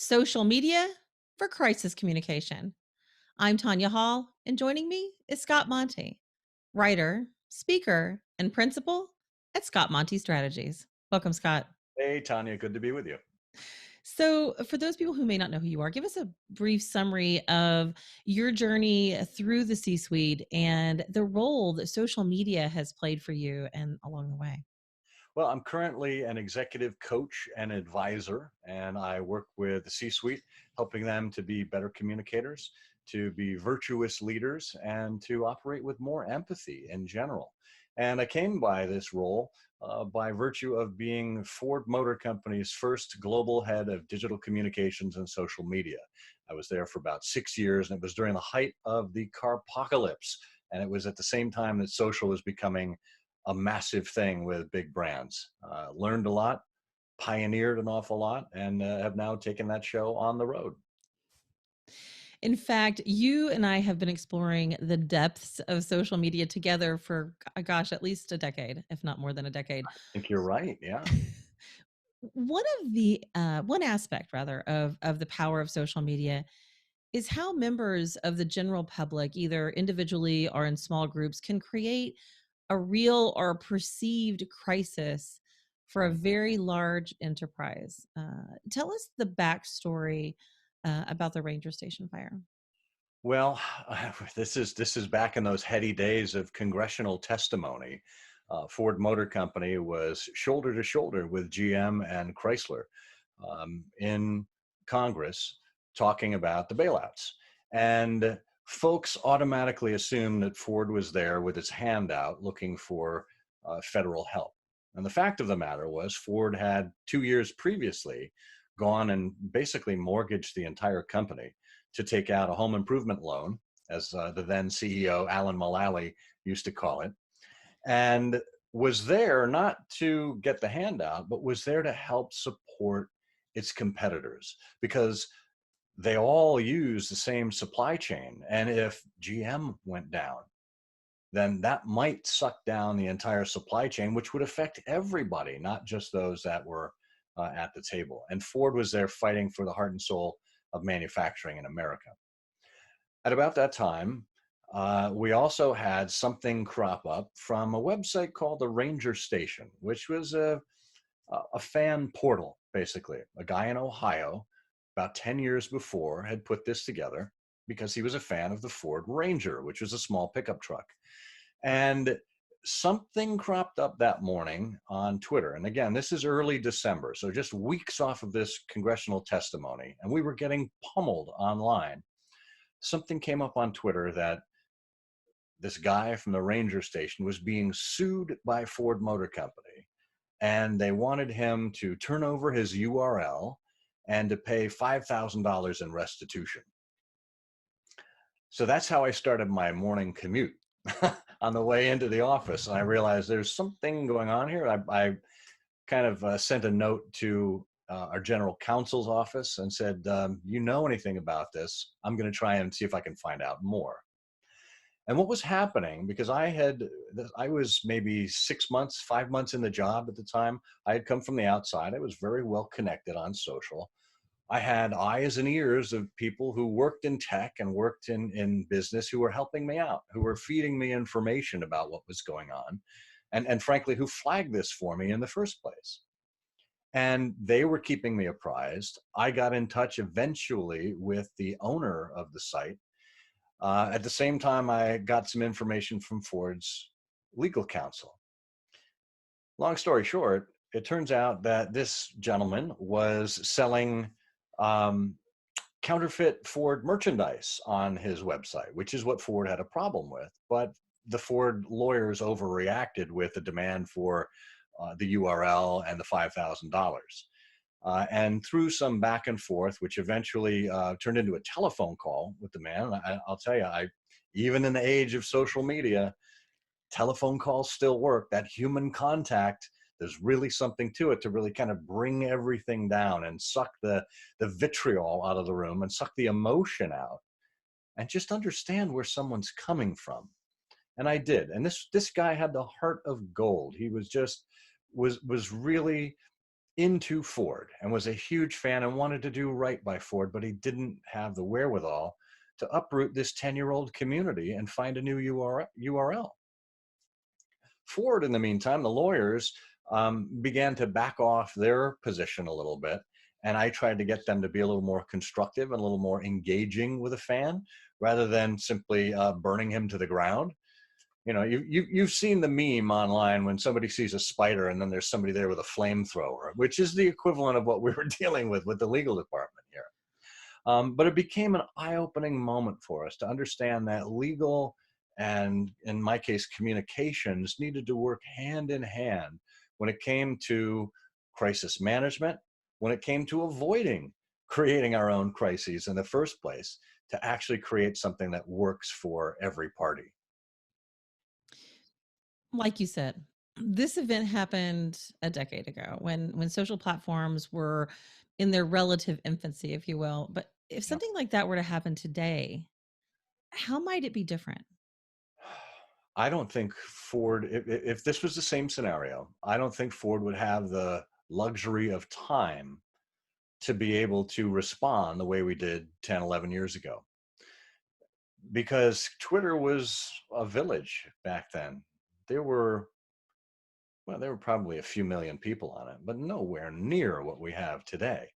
Social media for crisis communication. I'm Tonya Hall, and joining me is Scott Monty, writer, speaker, and principal at Scott Monty Strategies. Welcome, Scott. Hey, Tanya, good to be with you. So, for those people who may not know who you are, give us a brief summary of your journey through the C suite and the role that social media has played for you and along the way. Well, I'm currently an executive coach and advisor, and I work with the C suite, helping them to be better communicators, to be virtuous leaders, and to operate with more empathy in general. And I came by this role by virtue of being Ford Motor Company's first global head of digital communications and social media. I was there for about 6 years, and it was during the height of the car apocalypse. And it was at the same time that social was becoming a massive thing with big brands. Learned a lot, pioneered an awful lot, and have now taken that show on the road. In fact, you and I have been exploring the depths of social media together for, gosh, at least a decade, if not more than a decade. I think you're right. Yeah. One aspect rather of the power of social media is how members of the general public, either individually or in small groups, can create a real or perceived crisis for a very large enterprise. Tell us the backstory about the Ranger Station fire. Well, this is back in those heady days of congressional testimony. Ford Motor Company was shoulder to shoulder with GM and Chrysler in Congress talking about the bailouts. And folks automatically assumed that Ford was there with its hand out looking for federal help. And the fact of the matter was, Ford had 2 years previously gone and basically mortgaged the entire company to take out a home improvement loan, as the then CEO, Alan Mulally, used to call it, and was there not to get the handout, but was there to help support its competitors because they all use the same supply chain. And if GM went down, then that might suck down the entire supply chain, which would affect everybody, not just those that were at the table. And Ford was there fighting for the heart and soul of manufacturing in America. At about that time, we also had something crop up from a website called the Ranger Station, which was a fan portal, basically. A guy in Ohio, about 10 years before, had put this together because he was a fan of the Ford Ranger, which was a small pickup truck. And something cropped up that morning on Twitter. And again, this is early December, so just weeks off of this congressional testimony, and we were getting pummeled online. Something came up on Twitter that this guy from the Ranger Station was being sued by Ford Motor Company, and they wanted him to turn over his URL and to pay $5,000 in restitution. So that's how I started my morning commute on the way into the office. And I realized there's something going on here. I kind of sent a note to our general counsel's office and said, you know anything about this? I'm going to try and see if I can find out more. And what was happening, because I was maybe 6 months, 5 months in the job at the time. I had come from the outside. I was very well connected on social. I had eyes and ears of people who worked in tech and worked in business who were helping me out, who were feeding me information about what was going on, and frankly, who flagged this for me in the first place. And they were keeping me apprised. I got in touch eventually with the owner of the site. At the same time, I got some information from Ford's legal counsel. Long story short, it turns out that this gentleman was selling um, counterfeit Ford merchandise on his website, which is what Ford had a problem with. But the Ford lawyers overreacted with the demand for the URL and the $5,000. And through some back and forth, which eventually turned into a telephone call with the man. I'll tell you, even in the age of social media, telephone calls still work. That human contact, there's really something to it to really kind of bring everything down and suck the vitriol out of the room and suck the emotion out and just understand where someone's coming from. And I did. And this guy had the heart of gold. He was just was really into Ford and was a huge fan and wanted to do right by Ford, but he didn't have the wherewithal to uproot this 10-year-old community and find a new URL. Ford, in the meantime, the lawyers began to back off their position a little bit. And I tried to get them to be a little more constructive and a little more engaging with a fan rather than simply burning him to the ground. You know, you've seen the meme online when somebody sees a spider and then there's somebody there with a flamethrower, which is the equivalent of what we were dealing with the legal department here. But it became an eye-opening moment for us to understand that legal and, in my case, communications needed to work hand in hand when it came to crisis management, when it came to avoiding creating our own crises in the first place, to actually create something that works for every party. Like you said, this event happened a decade ago when social platforms were in their relative infancy, if you will. But if Yep. something like that were to happen today, how might it be different? I don't think Ford, if this was the same scenario, I don't think Ford would have the luxury of time to be able to respond the way we did 10, 11 years ago. Because Twitter was a village back then. There were, well, there were probably a few million people on it, but nowhere near what we have today.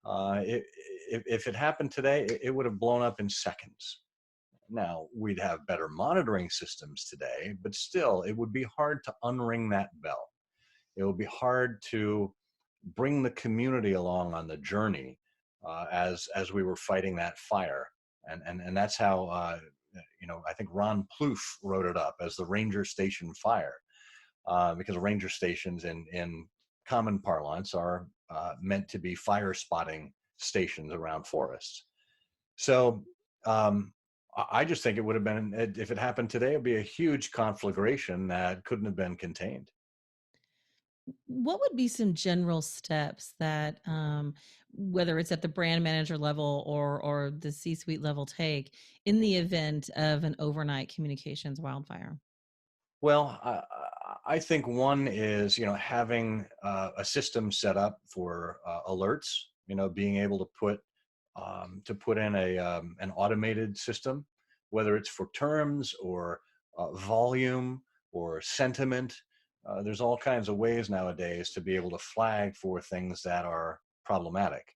If it happened today, it would have blown up in seconds. Now, we'd have better monitoring systems today, but still, it would be hard to unring that bell. It would be hard to bring the community along on the journey as we were fighting that fire. And that's how I think Ron Plouffe wrote it up as the Ranger Station fire, because ranger stations in common parlance are meant to be fire spotting stations around forests. So um, I just think it would have been, if it happened today, it'd be a huge conflagration that couldn't have been contained. What would be some general steps that, whether it's at the brand manager level or the C-suite level, take in the event of an overnight communications wildfire? Well, I think one is, having a system set up for alerts. Being able to put in an automated system, whether it's for terms or volume or sentiment. There's all kinds of ways nowadays to be able to flag for things that are problematic.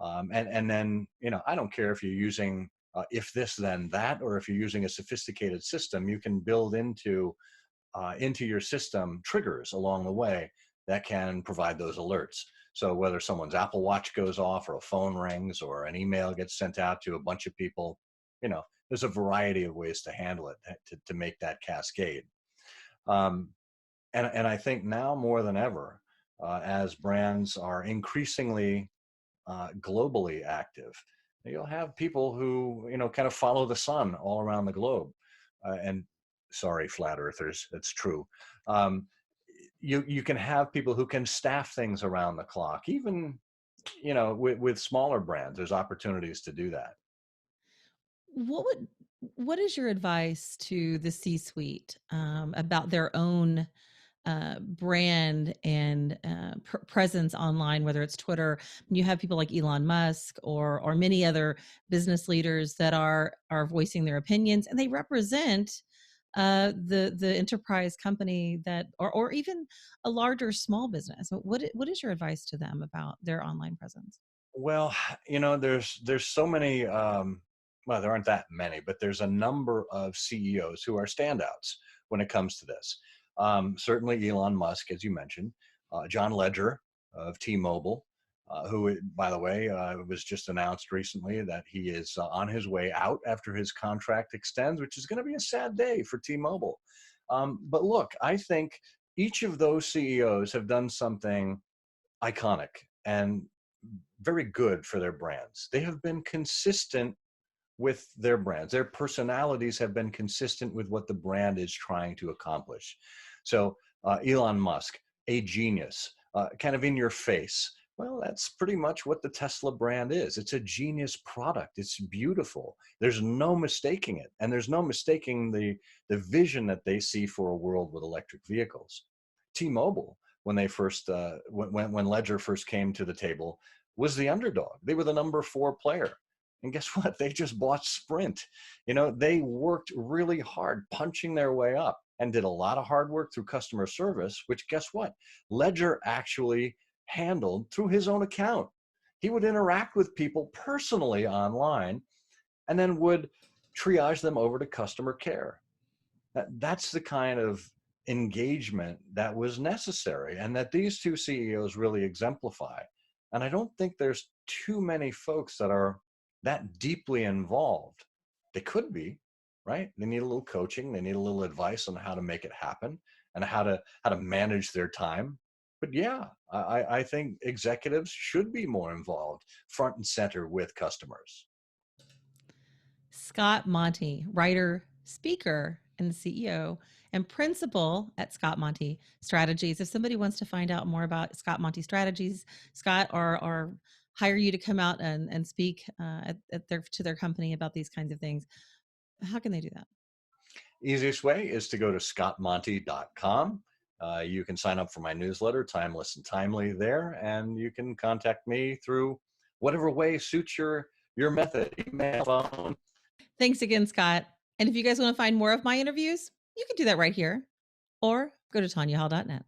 And then, I don't care if you're using if this then that, or if you're using a sophisticated system, you can build into your system triggers along the way that can provide those alerts. So whether someone's Apple Watch goes off or a phone rings or an email gets sent out to a bunch of people, there's a variety of ways to handle it to make that cascade. Um, and I think now more than ever, as brands are increasingly globally active, you'll have people who kind of follow the sun all around the globe. And sorry, flat earthers, it's true. Um, you can have people who can staff things around the clock, even with smaller brands. There's opportunities to do that. What would what is your advice to the C-suite about their own brand and presence online, whether it's Twitter? You have people like Elon Musk or many other business leaders that are voicing their opinions, and they represent the enterprise company that or even a larger small business. What is your advice to them about their online presence? Well, there's so many. Well, there aren't that many, but there's a number of CEOs who are standouts when it comes to this. Certainly, Elon Musk, as you mentioned, John Ledger of T-Mobile, who, by the way, it was just announced recently that he is on his way out after his contract extends, which is going to be a sad day for T-Mobile. But look, I think each of those CEOs have done something iconic and very good for their brands. They have been consistent with their brands. Their personalities have been consistent with what the brand is trying to accomplish. So, Elon Musk, a genius, kind of in your face. Well, that's pretty much what the Tesla brand is. It's a genius product. It's beautiful. There's no mistaking it. And there's no mistaking the vision that they see for a world with electric vehicles. T-Mobile, when they first when Ledger first came to the table was the underdog. They were the number 4 player. And guess what? They just bought Sprint. They worked really hard punching their way up and did a lot of hard work through customer service, which guess what? Ledger actually handled through his own account. He would interact with people personally online and then would triage them over to customer care. That's the kind of engagement that was necessary and that these two CEOs really exemplify. And I don't think there's too many folks that are that deeply involved. They could be, right? They need a little coaching, they need a little advice on how to make it happen and how to manage their time. But yeah, I think executives should be more involved front and center with customers. Scott Monty, writer, speaker, and CEO and principal at Scott Monty Strategies. If somebody wants to find out more about Scott Monty Strategies, Scott, or hire you to come out and speak to their company about these kinds of things, how can they do that? Easiest way is to go to scottmonty.com. You can sign up for my newsletter, Timeless and Timely, there, and you can contact me through whatever way suits your method, email, phone. Thanks again, Scott. And if you guys want to find more of my interviews, you can do that right here or go to tonyahall.net.